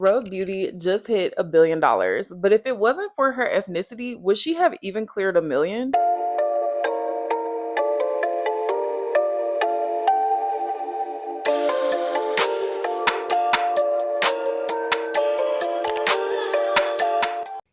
Rhode Beauty just hit $1 billion, but if it wasn't for her ethnicity, would she have even cleared a million?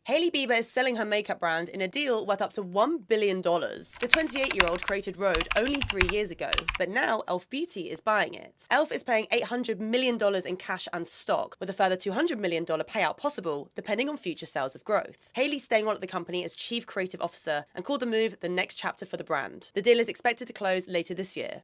Hailey Bieber is selling her makeup brand in a deal worth up to $1 billion. The 28-year-old created Rhode only 3 years ago, but now e.l.f. Beauty is buying it. e.l.f. is paying $800 million in cash and stock, with a further $200 million payout possible, depending on future sales of growth. Hailey's staying on at the company as Chief Creative Officer and called the move the next chapter for the brand. The deal is expected to close later this year.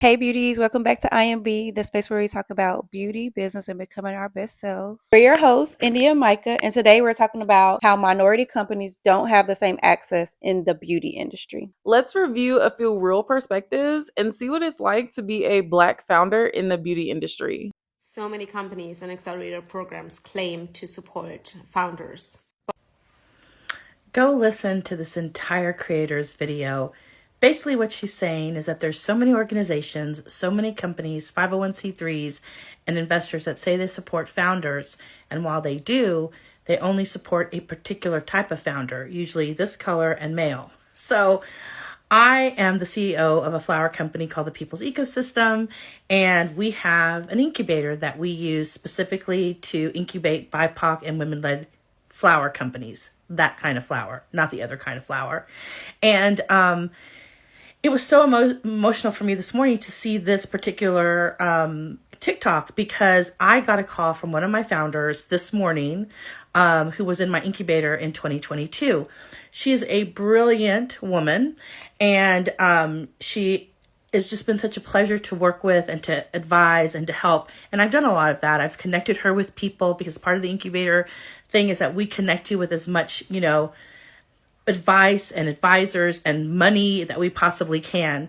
Hey beauties, welcome back to IMB, the space where we talk about beauty, business, and becoming our best selves. We're your hosts, Iindia and Micah, and today we're talking about how minority companies don't have the same access in the beauty industry. Let's review a few real perspectives and see what it's like to be a Black founder in the beauty industry. So many companies and accelerator programs claim to support founders. Go listen to this entire creator's video. Basically what she's saying is that there's so many organizations, so many companies, 501c3s, and investors that say they support founders. And while they do, they only support a particular type of founder, usually this color and male. So I am the CEO of a flower company called the People's Ecosystem, and we have an incubator that we use specifically to incubate BIPOC and women-led flower companies. That kind of flower, not the other kind of flower. And it was so emotional for me this morning to see this particular TikTok, because I got a call from one of my founders this morning who was in my incubator in 2022. She is a brilliant woman, and she has just been such a pleasure to work with and to advise and to help. And I've done a lot of that. I've connected her with people, because part of the incubator thing is that we connect you with as much, advice and advisors and money that we possibly can.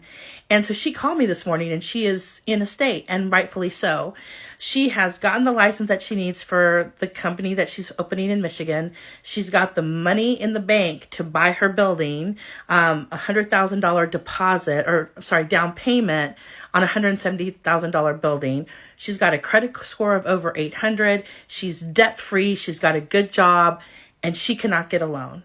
And so she called me this morning, and she is in a state, and rightfully so. She has gotten the license that she needs for the company that she's opening in Michigan. She's got the money in the bank to buy her building, $100,000 down payment on a $170,000 building. She's got a credit score of over 800. She's debt free. She's got a good job, and she cannot get a loan.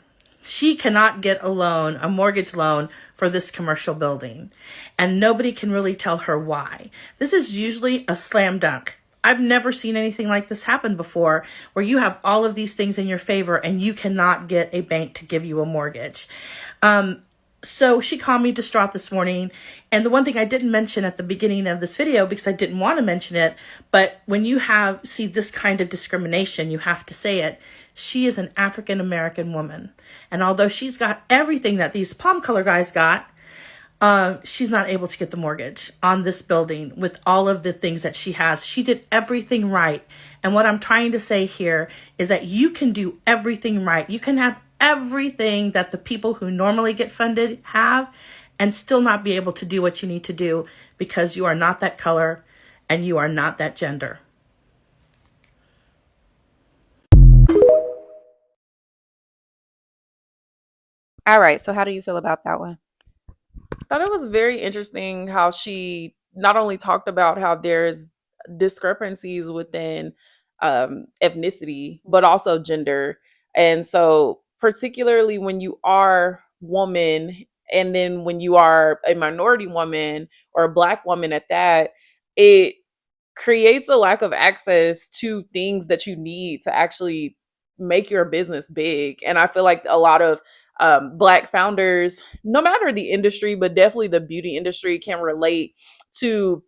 She cannot get a loan, a mortgage loan for this commercial building. And nobody can really tell her why. This is usually a slam dunk. I've never seen anything like this happen before, where you have all of these things in your favor and you cannot get a bank to give you a mortgage. So she called me distraught this morning. And the one thing I didn't mention at the beginning of this video, because I didn't want to mention it, but when you see this kind of discrimination, you have to say it. She is an African-American woman. And although she's got everything that these palm color guys got, she's not able to get the mortgage on this building with all of the things that she has. She did everything right. And what I'm trying to say here is that you can do everything right. You can have everything that the people who normally get funded have, and still not be able to do what you need to do, because you are not that color and you are not that gender. All right, so how do you feel about that one? Thought it was very interesting how she not only talked about how there's discrepancies within ethnicity, but also gender. And so, particularly when you are woman, and then when you are a minority woman or a Black woman at that, it creates a lack of access to things that you need to actually make your business big. And I feel like a lot of Black founders, no matter the industry, but definitely the beauty industry, can relate to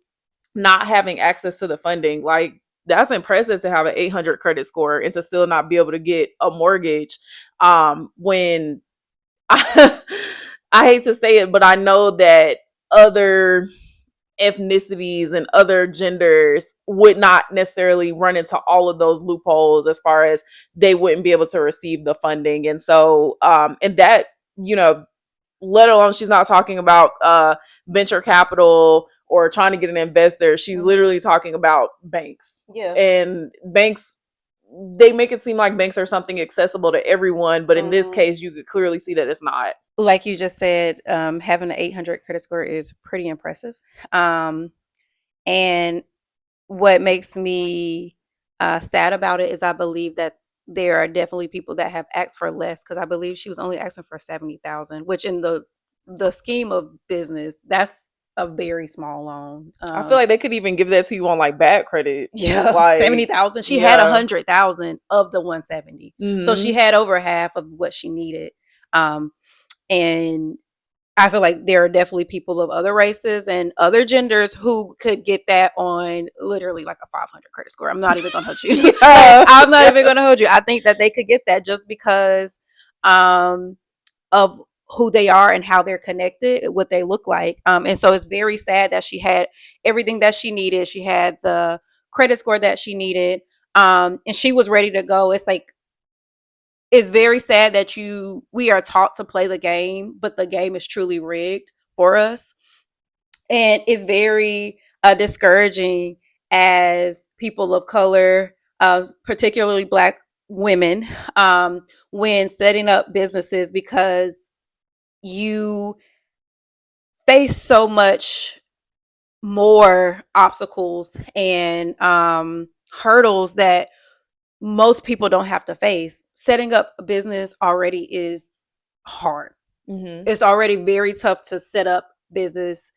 not having access to the funding. Like, that's impressive to have an 800 credit score and to still not be able to get a mortgage. When I hate to say it, but I know that other ethnicities and other genders would not necessarily run into all of those loopholes, as far as they wouldn't be able to receive the funding. And so and that, you know, let alone, she's not talking about venture capital or trying to get an investor. She's literally talking about banks. Yeah. And banks, they make it seem like banks are something accessible to everyone, but in this case you could clearly see that it's not. Like you just said, having an 800 credit score is pretty impressive. And what makes me sad about it is I believe that there are definitely people that have asked for less, because I believe she was only asking for 70,000, which in the scheme of business, that's a very small loan. I feel like they could even give that to you on like bad credit. Yeah, Like 70,000. She had yeah. 100,000 of the 170, so she had over half of what she needed. And I feel like there are definitely people of other races and other genders who could get that on literally like a 500 credit score. I'm not even gonna hold you. Like, Yeah. I'm not even gonna hold you. I think that they could get that just because of who they are and how they're connected, what they look like. And so it's very sad that she had everything that she needed. She had the credit score that she needed, and she was ready to go. It's like, it's very sad that we are taught to play the game, but the game is truly rigged for us. And it's very discouraging as people of color, particularly Black women, when setting up businesses, because you face so much more obstacles and hurdles that most people don't have to face. Setting up a business already is hard. It's already very tough to set up business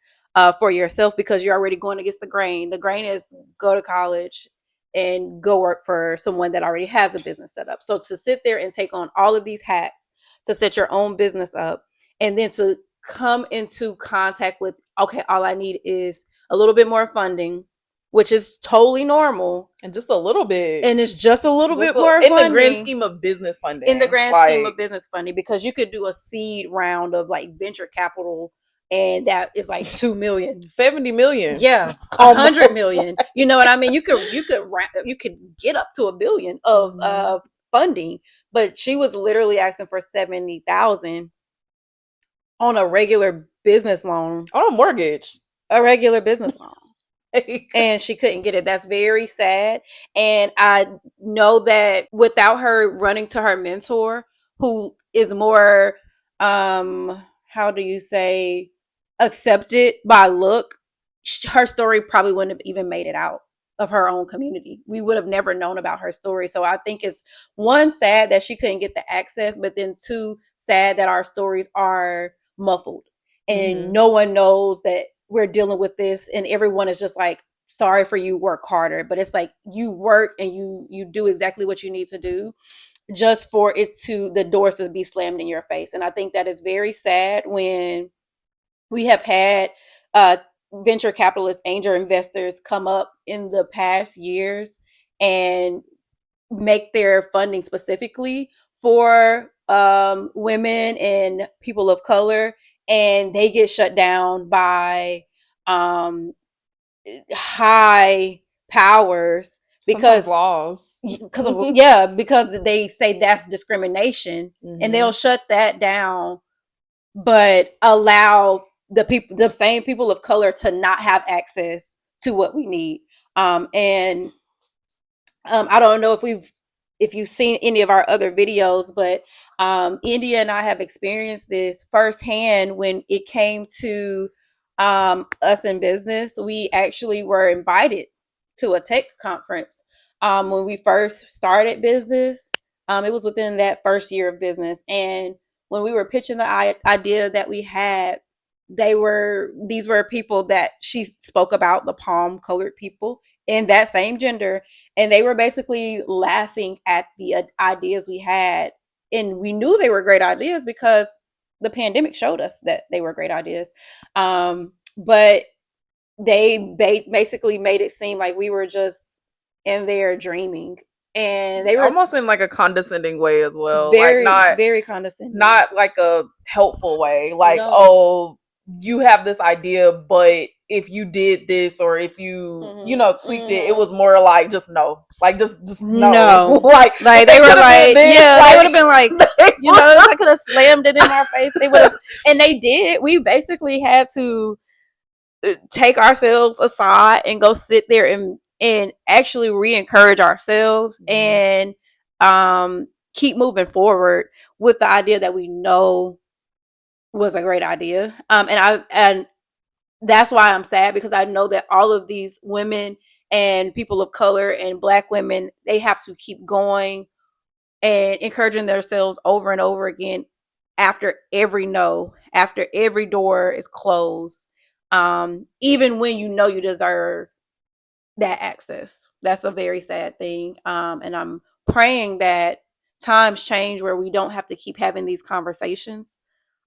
for yourself, because you're already going against the grain. The grain is go to college and go work for someone that already has a business set up. So to sit there and take on all of these hats to set your own business up, and then to come into contact with, okay, all I need is a little bit more funding, which is totally normal. And just a little bit. And it's just a little bit more in funding the grand scheme of business funding. in the grand scheme of business funding, because you could do a seed round of like venture capital, and that is like 2 million, 70 million. yeah, 100 million. You know what I mean? You could get up to $1 billion of funding, but she was literally asking for 70,000 on a regular business loan, on a mortgage, a regular business loan. And she couldn't get it. That's very sad. And I know that without her running to her mentor, who is more how do you say, accepted by look, her story probably wouldn't have even made it out of her own community. We would have never known about her story. So I think it's, one, sad that she couldn't get the access, but then two, sad that our stories are muffled and no one knows that we're dealing with this, and everyone is just like, sorry for you, work harder. But it's like, you work and you do exactly what you need to do, just for it to, the doors to be slammed in your face. And I think that is very sad when we have had venture capitalist angel investors come up in the past years and make their funding specifically for women and people of color, and they get shut down by um, high powers because laws, because they say that's discrimination, and they'll shut that down, but allow the same people of color to not have access to what we need. And I don't know if you've seen any of our other videos, but India and I have experienced this firsthand when it came to us in business. We actually were invited to a tech conference when we first started business. It was within that first year of business, and when we were pitching the idea that we had, these were people that she spoke about, the palm colored people in that same gender, and they were basically laughing at the ideas we had, and we knew they were great ideas because the pandemic showed us that they were great ideas. But they basically made it seem like we were just in there dreaming, and they were almost in like a condescending way as well, very, like not very condescending, not like a helpful way, like, No. oh, you have this idea, but if you did this, or if you tweaked it, it was more like, just no, like just no. like they were like, this, yeah, like, they would have been like, I could have slammed it in our face. They would have, and they did. We basically had to take ourselves aside and go sit there and actually re-encourage ourselves and keep moving forward with the idea that we know was a great idea. And that's why I'm sad, because I know that all of these women and people of color and Black women, they have to keep going and encouraging themselves over and over again after every no, after every door is closed, even when you know you deserve that access. That's a very sad thing. And I'm praying that times change where we don't have to keep having these conversations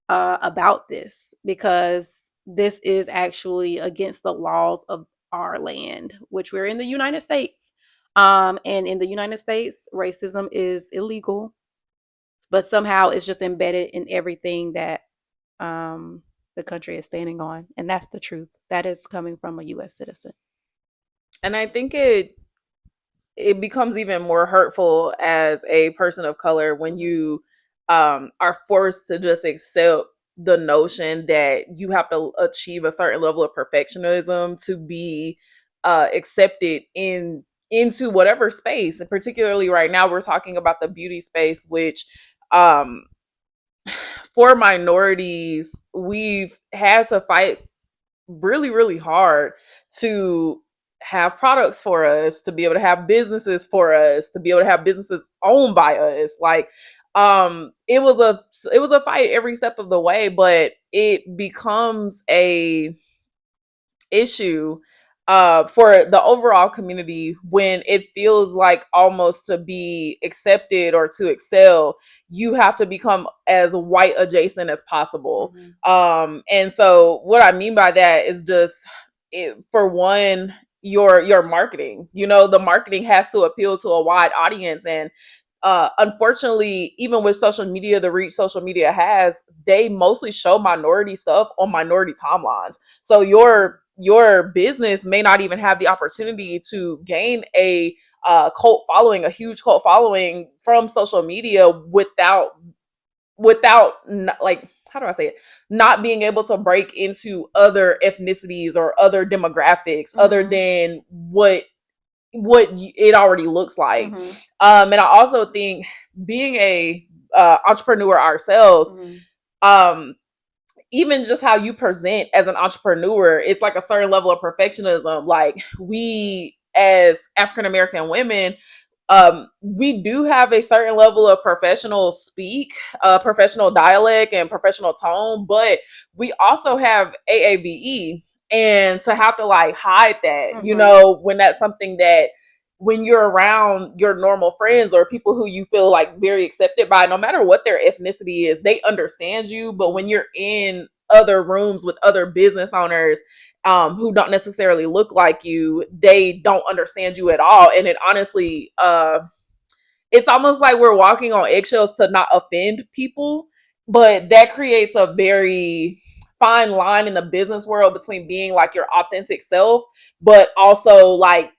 about this, because this is actually against the laws of our land, which we're in the United States. And in the United States, racism is illegal, but somehow it's just embedded in everything that the country is standing on. And that's the truth. That is coming from a U.S. citizen. And I think it becomes even more hurtful as a person of color when you are forced to just accept the notion that you have to achieve a certain level of perfectionism to be accepted into whatever space. And particularly right now, we're talking about the beauty space, which um, for minorities, we've had to fight really, really hard to have products for us, to be able to have businesses for us, to be able to have businesses owned by us. Like, it was a fight every step of the way, but it becomes a issue for the overall community when it feels like almost to be accepted or to excel, you have to become as white adjacent as possible. And so what I mean by that is just for one, your marketing, the marketing has to appeal to a wide audience. And unfortunately, even with social media, the reach social media has, they mostly show minority stuff on minority timelines. So your business may not even have the opportunity to gain a cult following, a huge cult following from social media without like, how do I say it? Not being able to break into other ethnicities or other demographics other than what it already looks like. And I also think being a entrepreneur ourselves, even just how you present as an entrepreneur, it's like a certain level of perfectionism. Like, we as African American women, we do have a certain level of professional speak, professional dialect, and professional tone, but we also have AAVE. And to have to like hide that, when that's something that, when you're around your normal friends or people who you feel like very accepted by, no matter what their ethnicity is, they understand you. But when you're in other rooms with other business owners who don't necessarily look like you, they don't understand you at all. And it honestly, it's almost like we're walking on eggshells to not offend people. But that creates a very fine line in the business world between being like your authentic self, but also like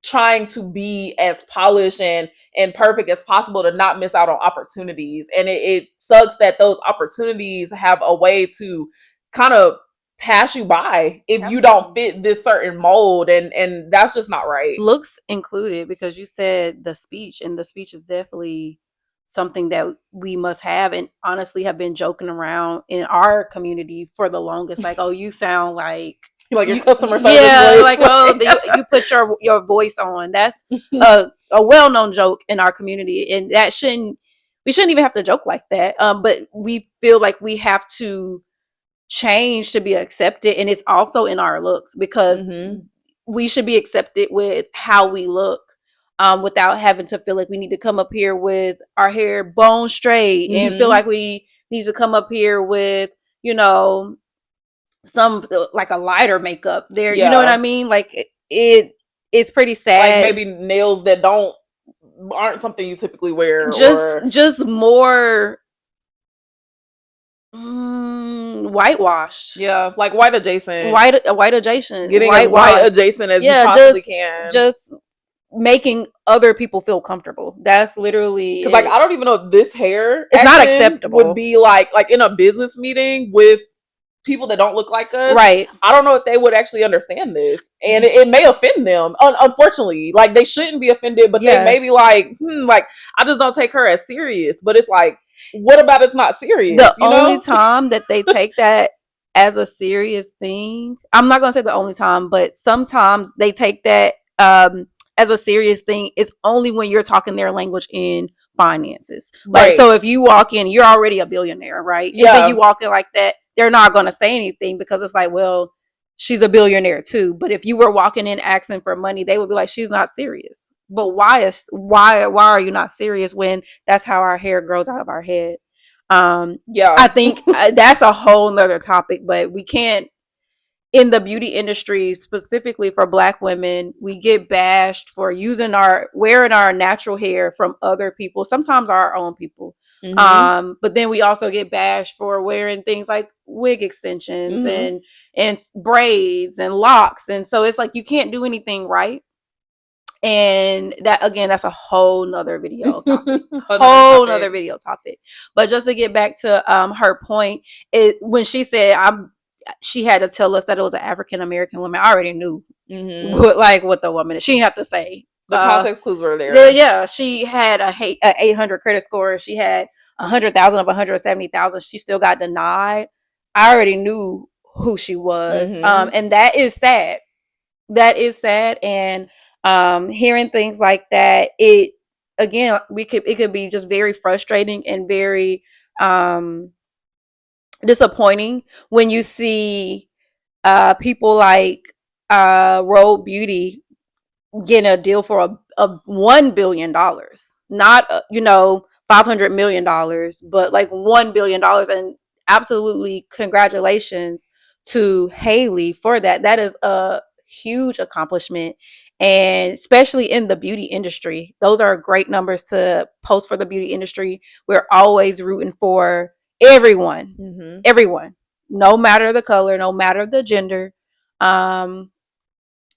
trying to be as polished and perfect as possible to not miss out on opportunities. And it sucks that those opportunities have a way to kind of pass you by if you don't fit this certain mold, and that's just not right. Looks included, because you said the speech, and the speech is definitely something that we must have, and honestly have been joking around in our community for the longest, like, oh, you sound like your customer service voice. Like, oh, you put your voice on. That's a well-known joke in our community, and we shouldn't even have to joke like that. But we feel like we have to change to be accepted, and it's also in our looks, because we should be accepted with how we look, without having to feel like we need to come up here with our hair bone straight and feel like we need to come up here with some like a lighter makeup there. You know what I mean? Like, it's pretty sad. Like maybe nails that aren't something you typically wear, just more whitewashed. Yeah, like white adjacent. White adjacent. Getting as white adjacent as you possibly can. Just making other people feel comfortable. That's literally, because like, I don't even know if this hair it's not acceptable would be like in a business meeting with people that don't look like us. Right. I don't know if they would actually understand this, and it may offend them. Unfortunately, like, they shouldn't be offended, but they may be like, like, I just don't take her as serious. But it's like, what about it's not serious? The only time that they take that as a serious thing, I'm not gonna say the only time, but sometimes they take that as a serious thing is only when you're talking their language in finances. Like, Right. so if you walk in, you're already a billionaire, right? And then you Yeah. walk in like that, they're not going to say anything because it's like, well, she's a billionaire too. But if you were walking in asking for money, they would be like, she's not serious. But why are you not serious when that's how our hair grows out of our head? Yeah. I think that's a whole nother topic, but we can't, in the beauty industry, specifically for Black women, we get bashed for wearing our natural hair from other people, sometimes our own people. But then we also get bashed for wearing things like wig extensions and braids and locks. And so it's like you can't do anything right. And that, again, that's a whole nother video topic. Whole nother video topic. But just to get back to her point, when she said she had to tell us that it was an African American woman, I already knew what the woman is. She didn't have to say. The context clues were there. Yeah, she had a 800 credit score. She had 100,000 of 170,000. She still got denied. I already knew who she was. And that is sad. That is sad. And hearing things like that, it could be just very frustrating and very disappointing when you see people like Rhode Beauty getting a deal for a $1 billion, not $500 million, but like $1 billion. And absolutely congratulations to Haley for that. That is a huge accomplishment, and especially in the beauty industry, those are great numbers to post for the beauty industry. We're always rooting for everyone, no matter the color, no matter the gender,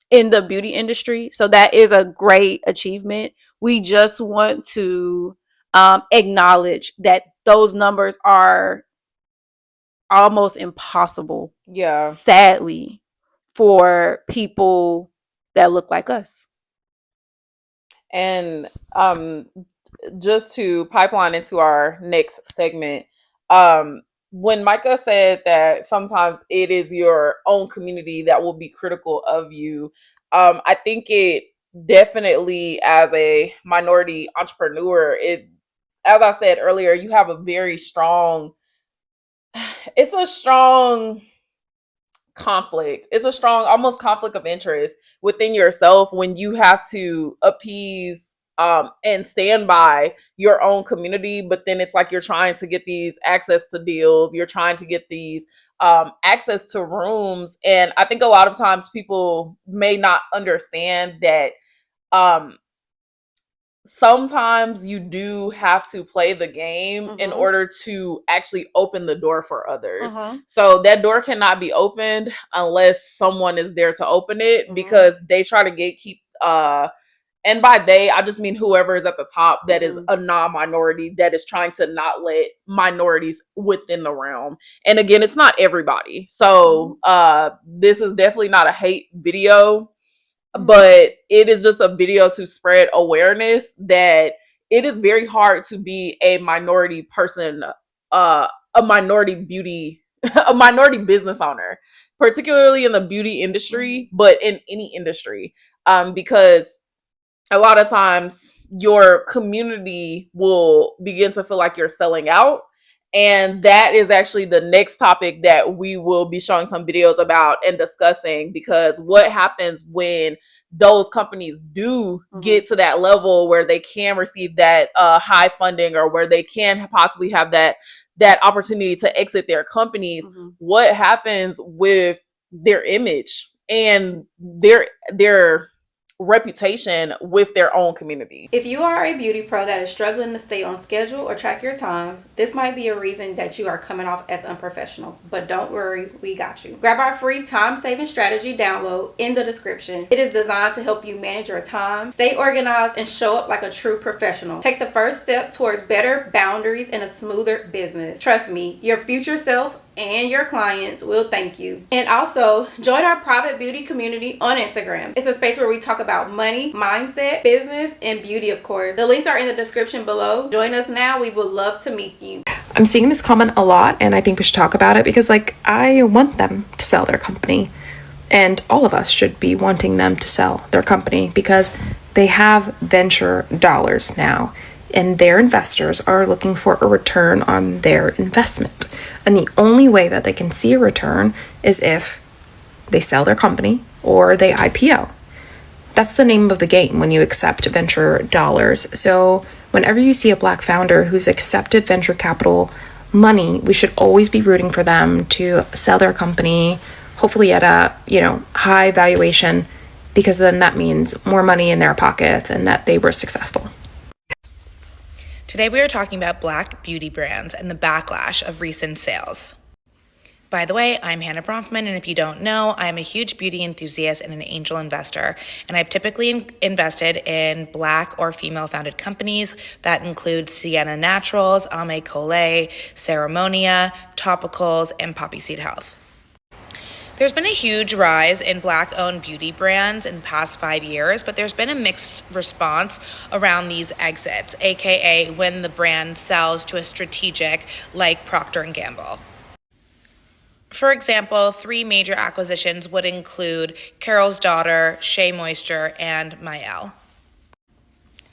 in the beauty industry. So that is a great achievement. We just want to acknowledge that those numbers are almost impossible, sadly, for people that look like us. And just to pipeline into our next segment, when Micah said that sometimes it is your own community that will be critical of you, I think it definitely, as a minority entrepreneur, as I said earlier, you have a very strong, it's a strong conflict. It's a strong, almost conflict of interest within yourself when you have to appease and stand by your own community, but then it's like you're trying to get these access to deals, you're trying to get these access to rooms. And I think a lot of times people may not understand that sometimes you do have to play the game in order to actually open the door for others. So that door cannot be opened unless someone is there to open it, because they try to gatekeep, and by they, I just mean whoever is at the top that is a non-minority that is trying to not let minorities within the realm. And again, it's not everybody. So this is definitely not a hate video, but it is just a video to spread awareness that it is very hard to be a minority person, a minority beauty, a minority business owner, particularly in the beauty industry, but in any industry, because a lot of times your community will begin to feel like you're selling out. And that is actually the next topic that we will be showing some videos about and discussing, because what happens when those companies do get to that level where they can receive that high funding, or where they can possibly have that opportunity to exit their companies. What happens with their image and their reputation with their own community? If you are a beauty pro that is struggling to stay on schedule or track your time, this might be a reason that you are coming off as unprofessional. But don't worry, we got you. Grab our free time-saving strategy download in the description. It is designed to help you manage your time, stay organized, and show up like a true professional. Take the first step towards better boundaries and a smoother business. Trust me, your future self and your clients will thank you. And also, join our private beauty community on Instagram. It's a space where we talk about money, mindset, business, and beauty, of course. The links are in the description below. Join us now. We would love to meet you. I'm seeing this comment a lot, and I think we should talk about it because, I want them to sell their company. And all of us should be wanting them to sell their company because they have venture dollars now, and their investors are looking for a return on their investment. And the only way that they can see a return is if they sell their company or they IPO. That's the name of the game when you accept venture dollars. So whenever you see a Black founder who's accepted venture capital money, we should always be rooting for them to sell their company, hopefully at a, high valuation, because then that means more money in their pockets and that they were successful. Today we are talking about Black beauty brands and the backlash of recent sales. By the way, I'm Hannah Bronfman, and if you don't know, I'm a huge beauty enthusiast and an angel investor, and I've typically invested in Black or female-founded companies that include Sienna Naturals, Ame Colé, Ceremonia, Topicals, and Poppy Seed Health. There's been a huge rise in Black-owned beauty brands in the past 5 years, but there's been a mixed response around these exits, aka when the brand sells to a strategic like Procter & Gamble. For example, 3 major acquisitions would include Carol's Daughter, Shea Moisture, and My.L.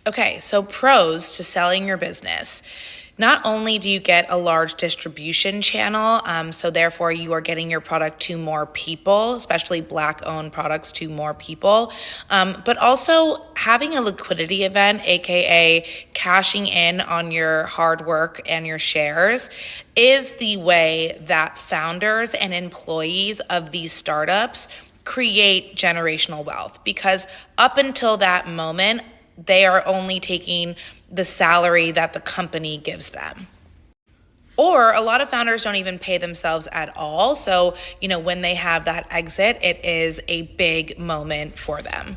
Okay, so pros to selling your business. Not only do you get a large distribution channel, so therefore you are getting your product to more people, especially Black-owned products to more people, but also having a liquidity event, aka cashing in on your hard work and your shares, is the way that founders and employees of these startups create generational wealth. Because up until that moment, they are only taking the salary that the company gives them. Or a lot of founders don't even pay themselves at all. So, when they have that exit, it is a big moment for them.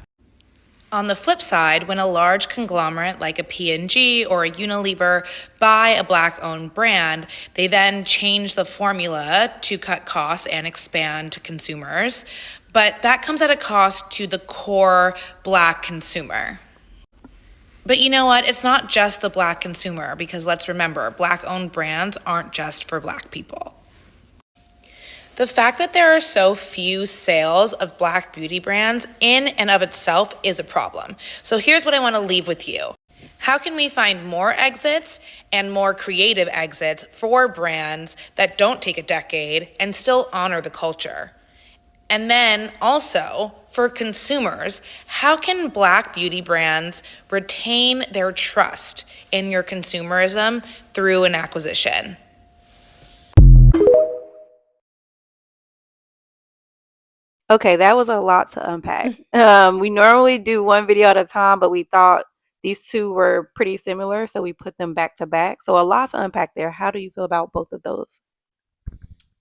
On the flip side, when a large conglomerate like a P&G or a Unilever buy a Black-owned brand, they then change the formula to cut costs and expand to consumers. But that comes at a cost to the core Black consumer. But you know what? It's not just the Black consumer, because let's remember, Black-owned brands aren't just for Black people. The fact that there are so few sales of Black beauty brands in and of itself is a problem. So here's what I want to leave with you. How can we find more exits and more creative exits for brands that don't take a decade and still honor the culture? And then also, for consumers, how can Black beauty brands retain their trust in your consumerism through an acquisition? Okay, that was a lot to unpack. We normally do one video at a time, but we thought these two were pretty similar, so we put them back to back. So a lot to unpack there. How do you feel about both of those?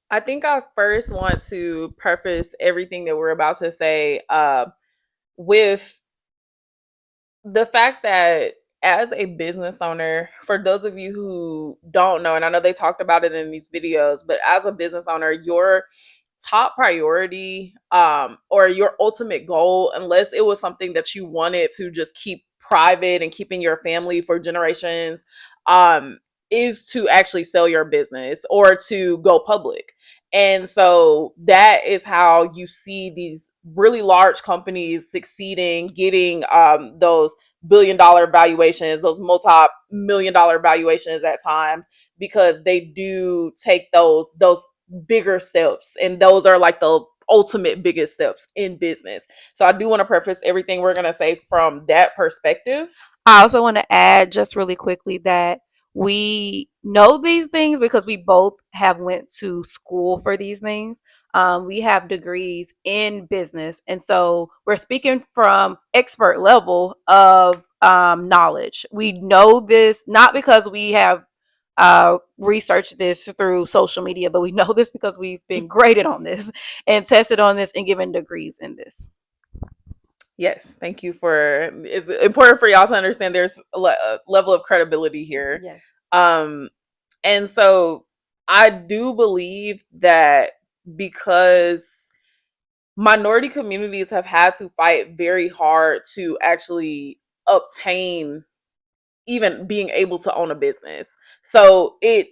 I think I first want to preface everything that we're about to say with the fact that as a business owner, for those of you who don't know, and I know they talked about it in these videos, but as a business owner, your top priority or your ultimate goal, unless it was something that you wanted to just keep private and keep in your family for generations, is to actually sell your business or to go public. And so that is how you see these really large companies succeeding, getting those billion-dollar valuations, those multi-million-dollar valuations at times, because they do take those bigger steps, and those are like the ultimate biggest steps in business. So I do want to preface everything we're going to say from that perspective. I also want to add just really quickly that we know these things because we both have went to school for these things. We have degrees in business, and so we're speaking from expert level of knowledge. We know this not because we have researched this through social media, but we know this because we've been graded on this and tested on this and given degrees in this. Yes, thank you for. It's important for y'all to understand there's a level of credibility here. Yes. And so I do believe that because minority communities have had to fight very hard to actually obtain even being able to own a business. So it,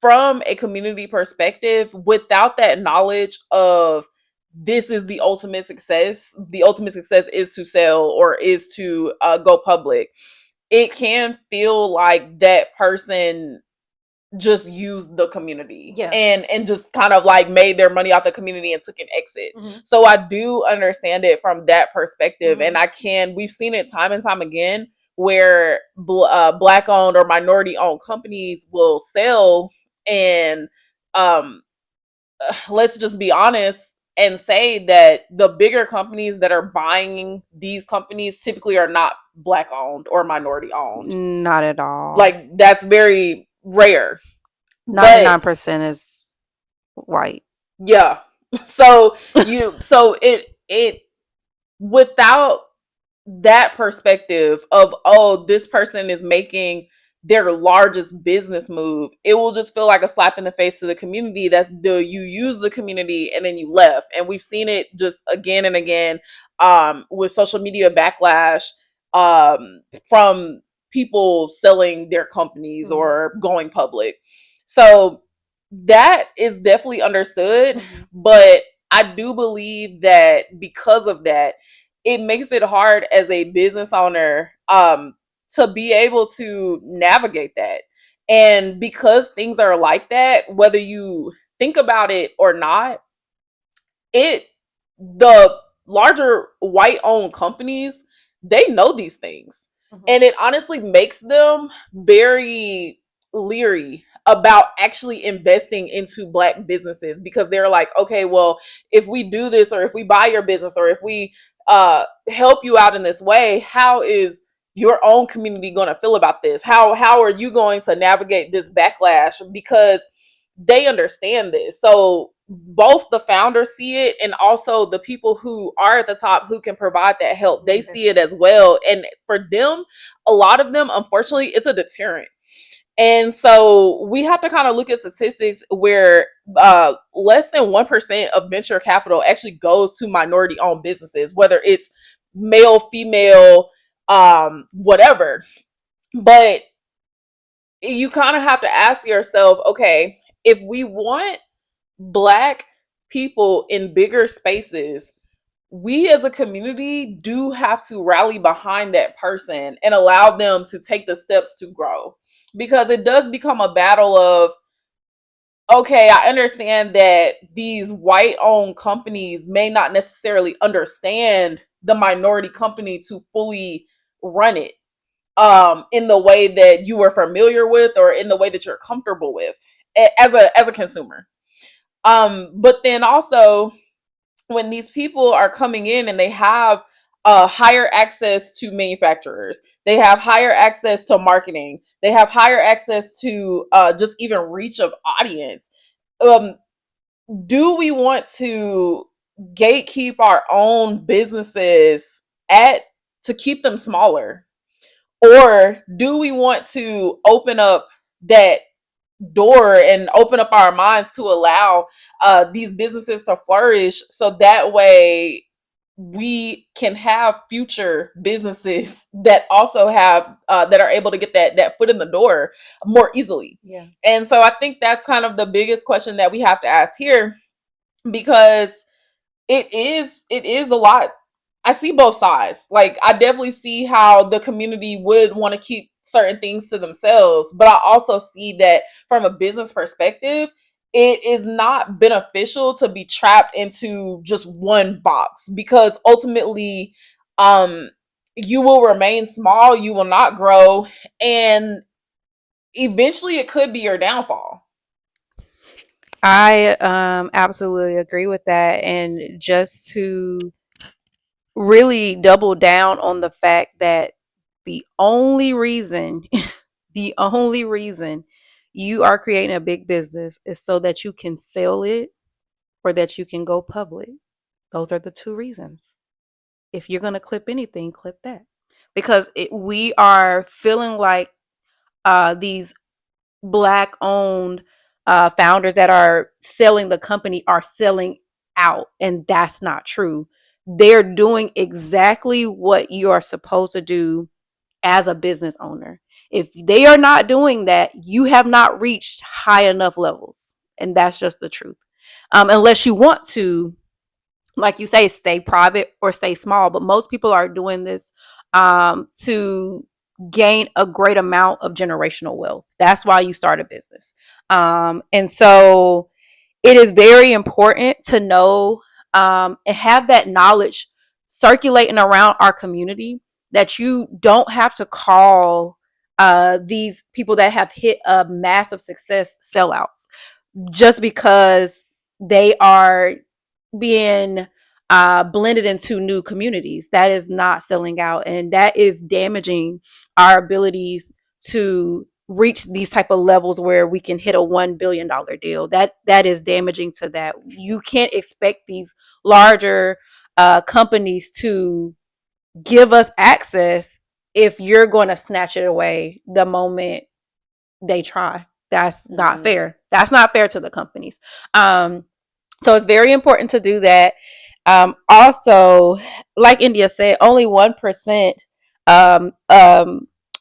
from a community perspective, without that knowledge of this is the ultimate success. The ultimate success is to sell or is to go public. It can feel like that person just used the community, Yeah. and just kind of like made their money off the community and took an exit. So I do understand it from that perspective, and we've seen it time and time again where black owned or minority owned companies will sell, and um let's just be honest and say that the bigger companies that are buying these companies typically are not black owned or minority owned. Not at all. Like, that's very rare. 99% is white. Yeah. So it without that perspective of, oh, this person is making their largest business move, it will just feel like a slap in the face to the community that you use the community and then you left. And we've seen it just again and again with social media backlash from people selling their companies or going public. So that is definitely understood, but I do believe that because of that, it makes it hard as a business owner to be able to navigate that. And because things are like that, whether you think about it or not, it the larger white owned companies, they know these things. And it honestly makes them very leery about actually investing into black businesses, because they're like, okay, well, if we do this, or if we buy your business, or if we help you out in this way, how is your own community going to feel about this? How are you going to navigate this backlash? Because they understand this. So both the founders see it, and also the people who are at the top who can provide that help, they see it as well. And for them, a lot of them, unfortunately, it's a deterrent. And so we have to kind of look at statistics where less than 1% of venture capital actually goes to minority owned businesses, whether it's male, female, whatever. But you kind of have to ask yourself, okay, if we want black people in bigger spaces, we as a community do have to rally behind that person and allow them to take the steps to grow. Because it does become a battle of, okay, I understand that these white owned companies may not necessarily understand the minority company to fully run it in the way that you were familiar with, or in the way that you're comfortable with as a consumer. But then also, when these people are coming in and they have higher access to manufacturers, they have higher access to marketing, they have higher access to just even reach of audience. Do we want to gatekeep our own businesses at to keep them smaller, or do we want to open up that door and open up our minds to allow these businesses to flourish, so that way we can have future businesses that also have that are able to get that foot in the door more easily. Yeah. And so I think that's kind of the biggest question that we have to ask here, because it is a lot. I see both sides. Like, I definitely see how the community would want to keep certain things to themselves, but I also see that from a business perspective, it is not beneficial to be trapped into just one box, because ultimately you will remain small, you will not grow, and eventually it could be your downfall. I absolutely agree with that. And just to really double down on the fact that the only reason, the only reason you are creating a big business is so that you can sell it or that you can go public. Those are the two reasons. If you're going to clip anything, clip that. Because we are feeling like these black owned founders that are selling the company are selling out, and that's not true. They're doing exactly what you are supposed to do as a business owner. If they are not doing that, you have not reached high enough levels, and that's just the truth. Unless you want to like you say, stay private or stay small. But most people are doing this to gain a great amount of generational wealth. That's why you start a business. And so it is very important to know and have that knowledge circulating around our community, that you don't have to call these people that have hit a massive success sellouts just because they are being blended into new communities. That is not selling out, and that is damaging our abilities to reach these type of levels where we can hit a $1 billion deal. That is damaging to that. You can't expect these larger companies to give us access if you're going to snatch it away the moment they try. That's not fair. That's not fair to the companies. So it's very important to do that. Also, like India said, only 1%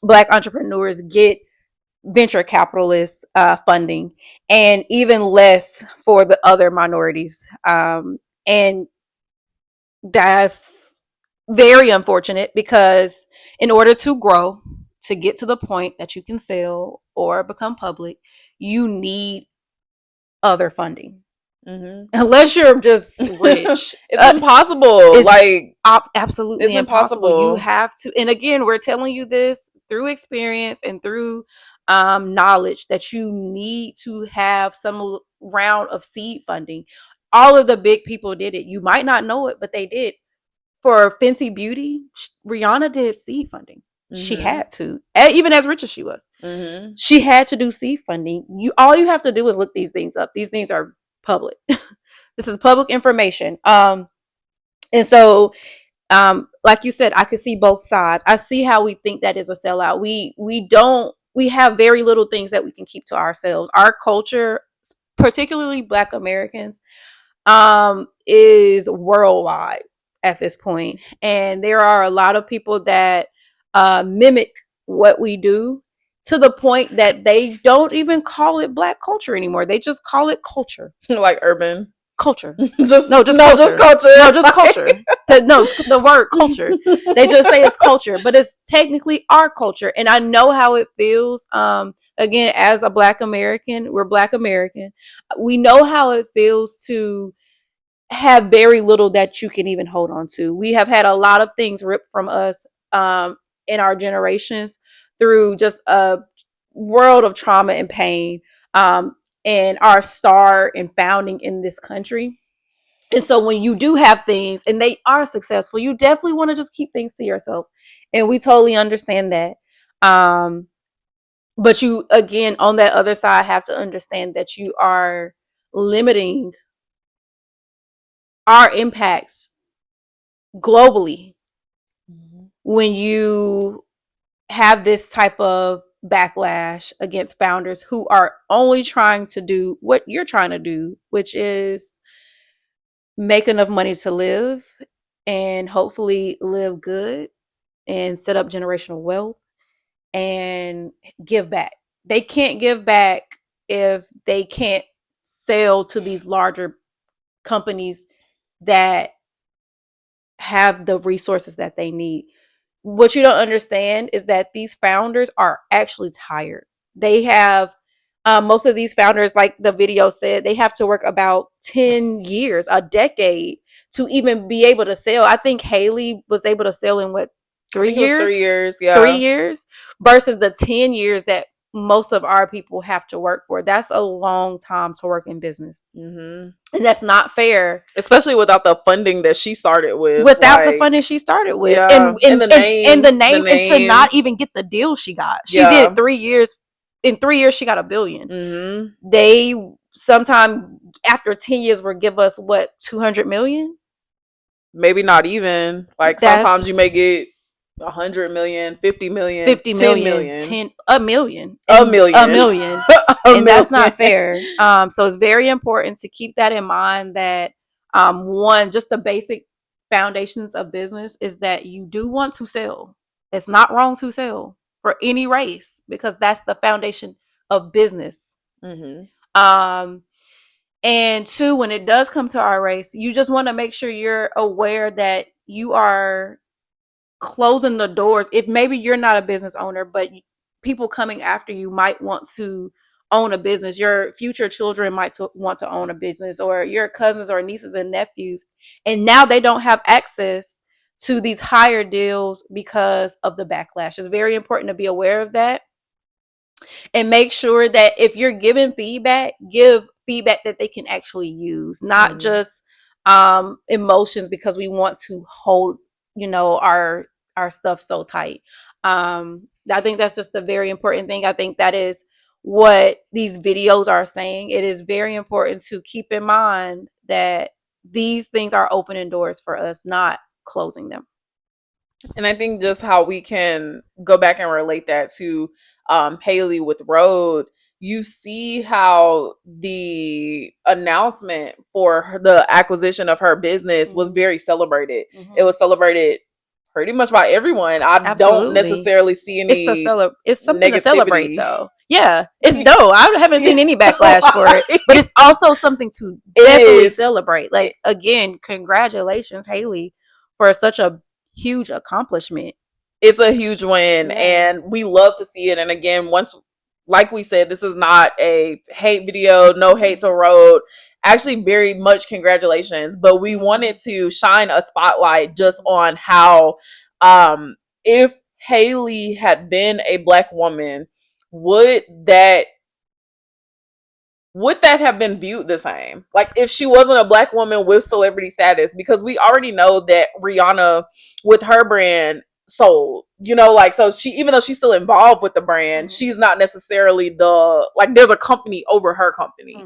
Black entrepreneurs get venture capitalist funding, and even less for the other minorities. And that's very unfortunate, because in order to grow, to get to the point that you can sell or become public, you need other funding. Unless you're just rich, it's impossible. it's like absolutely it's impossible. You impossible. have to, and again, we're telling you this through experience and through knowledge, that you need to have some round of seed funding. All of the big people did it. You might not know it, but they did. For Fenty Beauty, Rihanna did seed funding. She had to, even as rich as she was. She had to do seed funding. All you have to do is look these things up. These things are public. This is public information. And so, like you said, I could see both sides. I see how we think that is a sellout. We have very little things that we can keep to ourselves. Our culture, particularly Black Americans, is worldwide at this point, and there are a lot of people that mimic what we do, to the point that they don't even call it Black culture anymore. They just call it culture. Like urban Culture. just culture. just culture. No, just culture. The word culture. They just say it's culture, but it's technically our culture. And I know how it feels. Again, as a Black American, we're Black American. We know how it feels to have very little that you can even hold on to. We have had a lot of things ripped from us in our generations, through just a world of trauma and pain, and our star and founding in this country. And so when you do have things and they are successful, you definitely want to just keep things to yourself. And we totally understand that. But you, again, on that other side, have to understand that you are limiting our impacts globally when you have this type of backlash against founders who are only trying to do what you're trying to do, which is make enough money to live, and hopefully live good, and set up generational wealth, and give back. They can't give back if they can't sell to these larger companies that have the resources that they need. What you don't understand is that these founders are actually tired. They have most of these founders, like the video said, they have to work about 10 years, a decade, to even be able to sell. I think Haley was able to sell in what, 3 years? 3 years, yeah. 3 years versus the 10 years that most of our people have to work for. That's a long time to work in business. And that's not fair, especially without the funding that she started with. Without the funding she started with, yeah. and the name, and to not even get the deal she got. She did 3 years. In 3 years, she got $1 billion. They sometime after 10 years will give us what, 200 million? Maybe not even. Like sometimes you may get 100 million, 50 million, 50 million, million, 10 a million, a million, a million, and that's not fair. So it's very important to keep that in mind, that one, just the basic foundations of business is that you do want to sell. It's not wrong to sell for any race, because that's the foundation of business. And two, when it does come to our race, you just want to make sure you're aware that you are closing the doors. If maybe you're not a business owner, but people coming after you might want to own a business. Your future children might want to own a business, or your cousins or nieces and nephews. And now they don't have access to these higher deals because of the backlash. It's very important to be aware of that, and make sure that if you're giving feedback, give feedback that they can actually use, not just emotions, because we want to hold, our stuff so tight. I think that's just a very important thing. I think that is what these videos are saying. It is very important to keep in mind that these things are opening doors for us, not closing them. And I think just how we can go back and relate that to Haley with Rhode, you see how the announcement for the acquisition of her business was very celebrated. It was celebrated pretty much by everyone. I don't Absolutely. necessarily see any It's something to celebrate, negativity. though. Yeah, it's dope. I haven't seen any backlash for it, but it's also something to It definitely is. celebrate. Like, again, congratulations, Haley, for such a huge accomplishment. It's a huge win, Yeah. and we love to see it. And again, once, like we said, this is not a hate video, no hate to Rhode. Actually, very much congratulations, but we wanted to shine a spotlight just on how, if Haley had been a Black woman, would that have been viewed the same? Like, if she wasn't a Black woman with celebrity status, because we already know that Rihanna with her brand sold, like, so she, even though she's still involved with the brand, she's not necessarily there's a company over her company.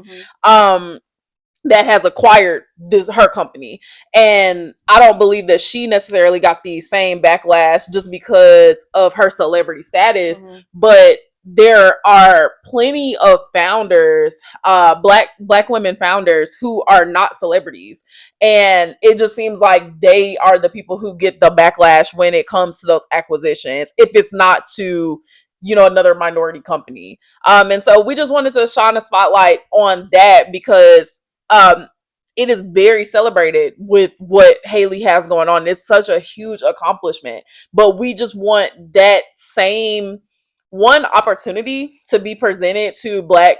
That has acquired her company, and I don't believe that she necessarily got the same backlash just because of her celebrity status. But there are plenty of founders, black women founders, who are not celebrities, and it just seems like they are the people who get the backlash when it comes to those acquisitions, if it's not to another minority company. And so we just wanted to shine a spotlight on that, because it is very celebrated with what Haley has going on. It's such a huge accomplishment, but we just want that same one opportunity to be presented to Black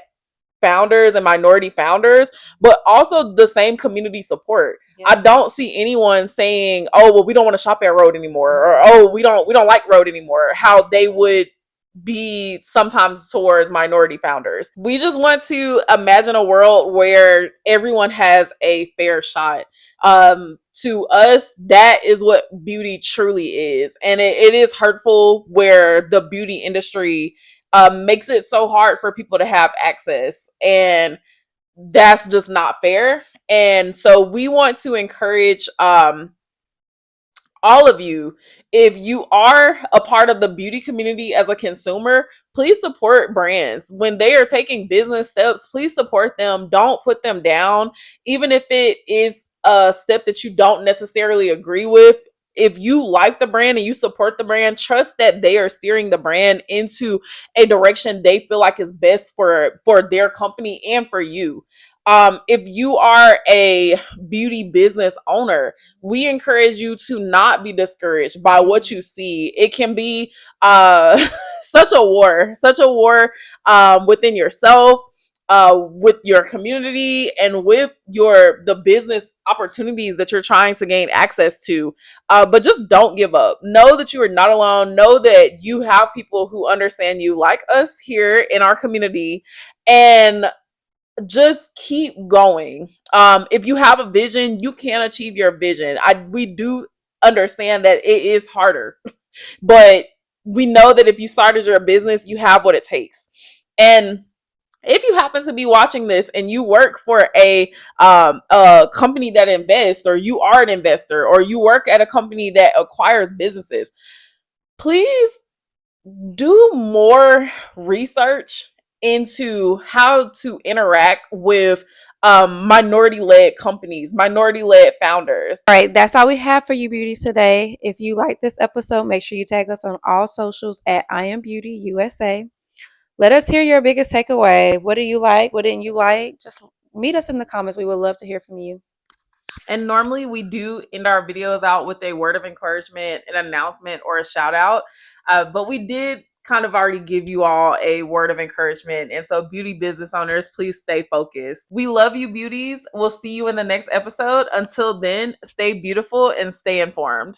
founders and minority founders, but also the same community support. I don't see anyone saying, "Oh, well, we don't want to shop at Rhode anymore," or "Oh, we don't like Rhode anymore," how they would be sometimes towards minority founders. We just want to imagine a world where everyone has a fair shot. To us, that is what beauty truly is. And it is hurtful where the beauty industry makes it so hard for people to have access. And that's just not fair. And so we want to encourage all of you, if you are a part of the beauty community as a consumer, please support brands when they are taking business steps. Please support them. Don't put them down, even if it is a step that you don't necessarily agree with. If you like the brand and you support the brand, trust that they are steering the brand into a direction they feel like is best for their company and for you. If you are a beauty business owner, we encourage you to not be discouraged by what you see. It can be such a war within yourself, with your community, and with the business opportunities that you're trying to gain access to. But just don't give up. Know that you are not alone. Know that you have people who understand you, like us here in our community, and just keep going. If you have a vision, you can achieve your vision. We do understand that it is harder, but we know that if you started your business, you have what it takes. And if you happen to be watching this and you work for a company that invests, or you are an investor, or you work at a company that acquires businesses, please do more research into how to interact with minority-led companies, minority-led founders. All right, that's all we have for you, beauties, today. If you like this episode, make sure you tag us on all socials at I Am Beauty USA. Let us hear your biggest takeaway. What do you like? What didn't you like? Just meet us in the comments. We would love to hear from you. And normally we do end our videos out with a word of encouragement, an announcement, or a shout out. But we did kind of already give you all a word of encouragement. And so, beauty business owners, please stay focused. We love you, beauties. We'll see you in the next episode. Until then, stay beautiful and stay informed.